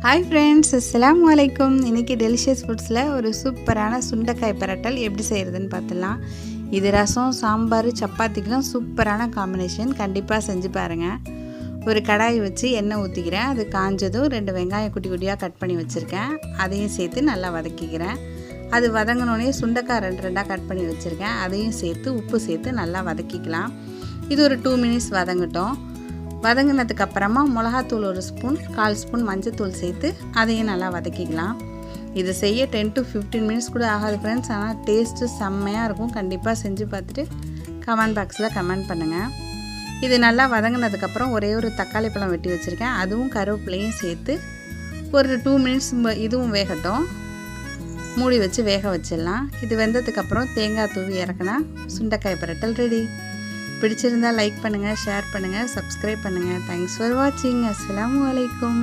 Hi friends, அஸ்ஸலாமு அலைக்கும். இன்றைக்கி டெலிஷியஸ் ஃபுட்ஸில் ஒரு சூப்பரான சுண்டைக்காய் பிரட்டல் எப்படி செய்கிறதுன்னு பார்த்துடலாம். இது ரசம், சாம்பார், சப்பாத்திக்கெலாம் சூப்பரான காம்பினேஷன். கண்டிப்பாக செஞ்சு பாருங்கள். ஒரு கடாய் வச்சு எண்ணெய் ஊற்றிக்கிறேன். அது காஞ்சதும் 2 வெங்காயம் குட்டி குட்டியாக கட் பண்ணி வச்சுருக்கேன். அதையும் சேர்த்து நல்லா வதக்கிக்கிறேன். அது வதங்கினோடனே சுண்டைக்காய் 2 கட் பண்ணி வச்சுருக்கேன். அதையும் சேர்த்து உப்பு சேர்த்து நல்லா வதக்கிக்கலாம். இது ஒரு 2 மினிட்ஸ் வதங்கட்டும். வதங்கினதுக்கப்புறமா மிளகாத்தூள் 1 ஸ்பூன், 1/4 ஸ்பூன் மஞ்சத்தூள் சேர்த்து அதையும் நல்லா வதக்கிக்கலாம். இது செய்ய 10 to 15 மினிட்ஸ் கூட ஆகாது ஃப்ரெண்ட்ஸ். ஆனால் டேஸ்ட்டு செம்மையாக இருக்கும். கண்டிப்பாக செஞ்சு பார்த்துட்டு கமெண்ட் பாக்ஸில் கமெண்ட் பண்ணுங்கள். இது நல்லா வதங்கினதுக்கப்புறம் ஒரே ஒரு தக்காளி பழம் வெட்டி வச்சுருக்கேன். அதுவும் கருவேப்பிலையும் சேர்த்து ஒரு 2 மினிட்ஸ் இதுவும் வேகட்டும். மூடி வச்சு வேக வச்சிடலாம். இது வெந்ததுக்கப்புறம் தேங்காய் தூவி இறக்குனா சுண்டைக்காய் பிரட்டல் ரெடி. பிடிச்சிருந்தால் லைக் பண்ணுங்கள், ஷேர் பண்ணுங்கள், சப்ஸ்கிரைப் பண்ணுங்கள். தேங்க்ஸ் ஃபார் வாட்சிங். அஸ்ஸலாமு அலைக்கும்.